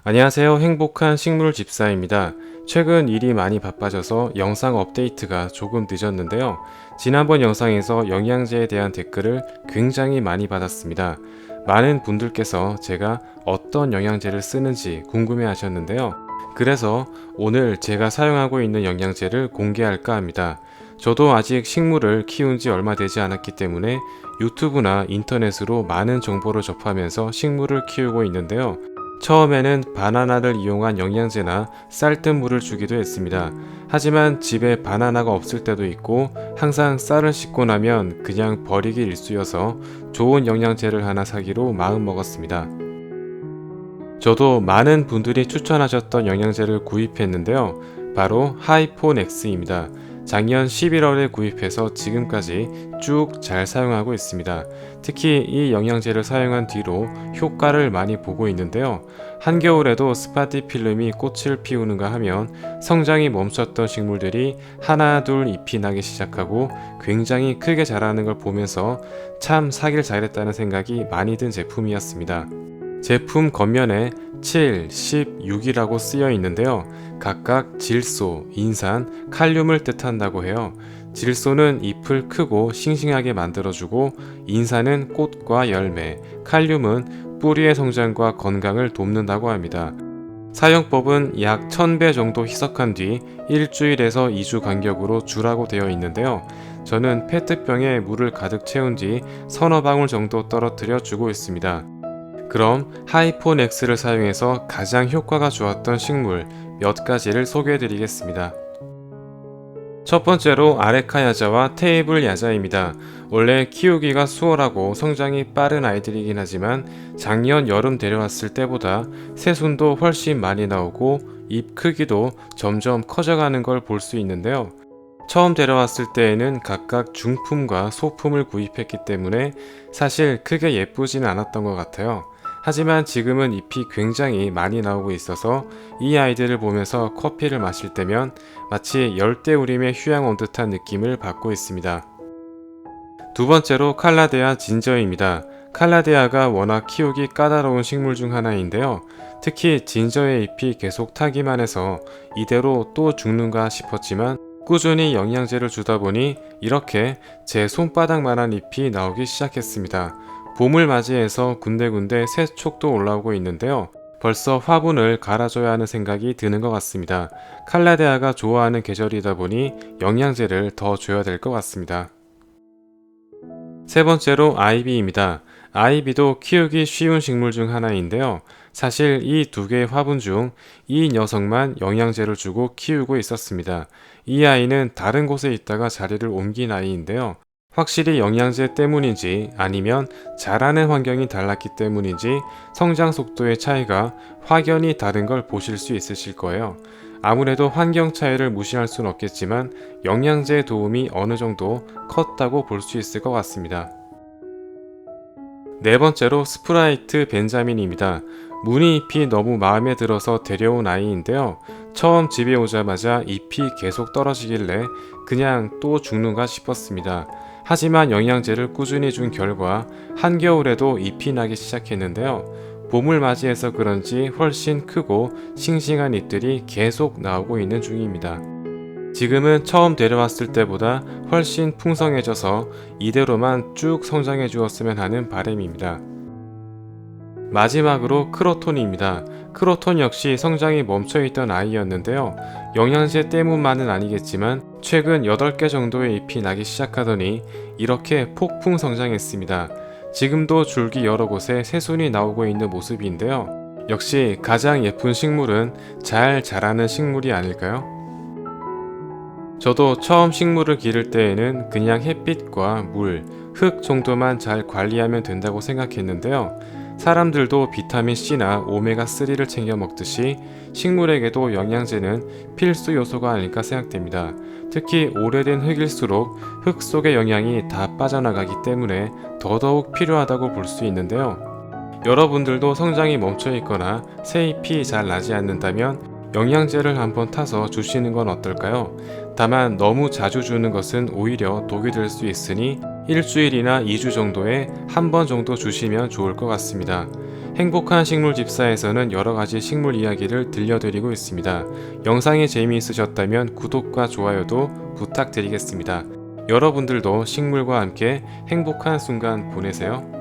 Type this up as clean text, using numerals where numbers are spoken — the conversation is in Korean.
안녕하세요. 행복한 식물 집사입니다. 최근 일이 많이 바빠져서 영상 업데이트가 조금 늦었는데요. 지난번 영상에서 영양제에 대한 댓글을 굉장히 많이 받았습니다. 많은 분들께서 제가 어떤 영양제를 쓰는지 궁금해 하셨는데요. 그래서 오늘 제가 사용하고 있는 영양제를 공개할까 합니다. 저도 아직 식물을 키운 지 얼마 되지 않았기 때문에 유튜브나 인터넷으로 많은 정보를 접하면서 식물을 키우고 있는데요. 처음에는 바나나를 이용한 영양제나 쌀뜨물을 주기도 했습니다. 하지만 집에 바나나가 없을 때도 있고 항상 쌀을 씻고 나면 그냥 버리기 일쑤여서 좋은 영양제를 하나 사기로 마음먹었습니다. 저도 많은 분들이 추천하셨던 영양제를 구입했는데요. 바로 하이포넥스입니다. 작년 11월에 구입해서 지금까지 쭉 잘 사용하고 있습니다. 특히 이 영양제를 사용한 뒤로 효과를 많이 보고 있는데요. 한겨울에도 스파디필름이 꽃을 피우는가 하면 성장이 멈췄던 식물들이 하나 둘 잎이 나기 시작하고 굉장히 크게 자라는 걸 보면서 참 사길 잘했다는 생각이 많이 든 제품이었습니다. 제품 겉면에 7, 10, 6이라고 쓰여 있는데요. 각각 질소, 인산, 칼륨을 뜻한다고 해요. 질소는 잎을 크고 싱싱하게 만들어주고 인산은 꽃과 열매, 칼륨은 뿌리의 성장과 건강을 돕는다고 합니다. 사용법은 약 1000배 정도 희석한 뒤 일주일에서 2주 간격으로 주라고 되어 있는데요. 저는 페트병에 물을 가득 채운 뒤 서너 방울 정도 떨어뜨려 주고 있습니다. 그럼 하이포넥스를 사용해서 가장 효과가 좋았던 식물 몇 가지를 소개해 드리겠습니다. 첫 번째로 아레카야자와 테이블 야자입니다. 원래 키우기가 수월하고 성장이 빠른 아이들이긴 하지만 작년 여름 데려왔을 때보다 새순도 훨씬 많이 나오고 잎 크기도 점점 커져가는 걸 볼 수 있는데요. 처음 데려왔을 때에는 각각 중품과 소품을 구입했기 때문에 사실 크게 예쁘지는 않았던 것 같아요. 하지만 지금은 잎이 굉장히 많이 나오고 있어서 이 아이들을 보면서 커피를 마실 때면 마치 열대우림에 휴양 온 듯한 느낌을 받고 있습니다. 두 번째로 칼라데아 진저입니다. 칼라데아가 워낙 키우기 까다로운 식물 중 하나인데요. 특히 진저의 잎이 계속 타기만 해서 이대로 또 죽는가 싶었지만 꾸준히 영양제를 주다 보니 이렇게 제 손바닥만한 잎이 나오기 시작했습니다. 봄을 맞이해서 군데군데 새촉도 올라오고 있는데요. 벌써 화분을 갈아줘야 하는 생각이 드는 것 같습니다. 칼라데아가 좋아하는 계절이다 보니 영양제를 더 줘야 될 것 같습니다. 세 번째로 아이비입니다. 아이비도 키우기 쉬운 식물 중 하나인데요. 사실 이 두 개의 화분 중 이 녀석만 영양제를 주고 키우고 있었습니다. 이 아이는 다른 곳에 있다가 자리를 옮긴 아이인데요. 확실히 영양제 때문인지 아니면 자라는 환경이 달랐기 때문인지 성장 속도의 차이가 확연히 다른 걸 보실 수 있으실 거예요. 아무래도 환경 차이를 무시할 수는 없겠지만 영양제의 도움이 어느 정도 컸다고 볼 수 있을 것 같습니다. 네 번째로 스프라이트 벤자민입니다. 무늬잎이 너무 마음에 들어서 데려온 아이인데요. 처음 집에 오자마자 잎이 계속 떨어지길래 그냥 또 죽는가 싶었습니다. 하지만 영양제를 꾸준히 준 결과 한겨울에도 잎이 나기 시작했는데요. 봄을 맞이해서 그런지 훨씬 크고 싱싱한 잎들이 계속 나오고 있는 중입니다. 지금은 처음 데려왔을 때보다 훨씬 풍성해져서 이대로만 쭉 성장해 주었으면 하는 바람입니다. 마지막으로 크로톤입니다. 크로톤 역시 성장이 멈춰있던 아이였는데요. 영양제 때문만은 아니겠지만 최근 8개 정도의 잎이 나기 시작하더니 이렇게 폭풍 성장했습니다. 지금도 줄기 여러 곳에 새순이 나오고 있는 모습인데요. 역시 가장 예쁜 식물은 잘 자라는 식물이 아닐까요? 저도 처음 식물을 기를 때에는 그냥 햇빛과 물, 흙 정도만 잘 관리하면 된다고 생각했는데요. 사람들도 비타민C나 오메가3를 챙겨 먹듯이 식물에게도 영양제는 필수 요소가 아닐까 생각됩니다. 특히 오래된 흙일수록 흙 속의 영양이 다 빠져나가기 때문에 더더욱 필요하다고 볼 수 있는데요. 여러분들도 성장이 멈춰 있거나 새 잎이 잘 나지 않는다면 영양제를 한번 타서 주시는 건 어떨까요? 다만 너무 자주 주는 것은 오히려 독이 될 수 있으니 일주일이나 2주 정도에 한 번 정도 주시면 좋을 것 같습니다. 행복한 식물 집사에서는 여러가지 식물 이야기를 들려드리고 있습니다. 영상이 재미있으셨다면 구독과 좋아요도 부탁드리겠습니다. 여러분들도 식물과 함께 행복한 순간 보내세요.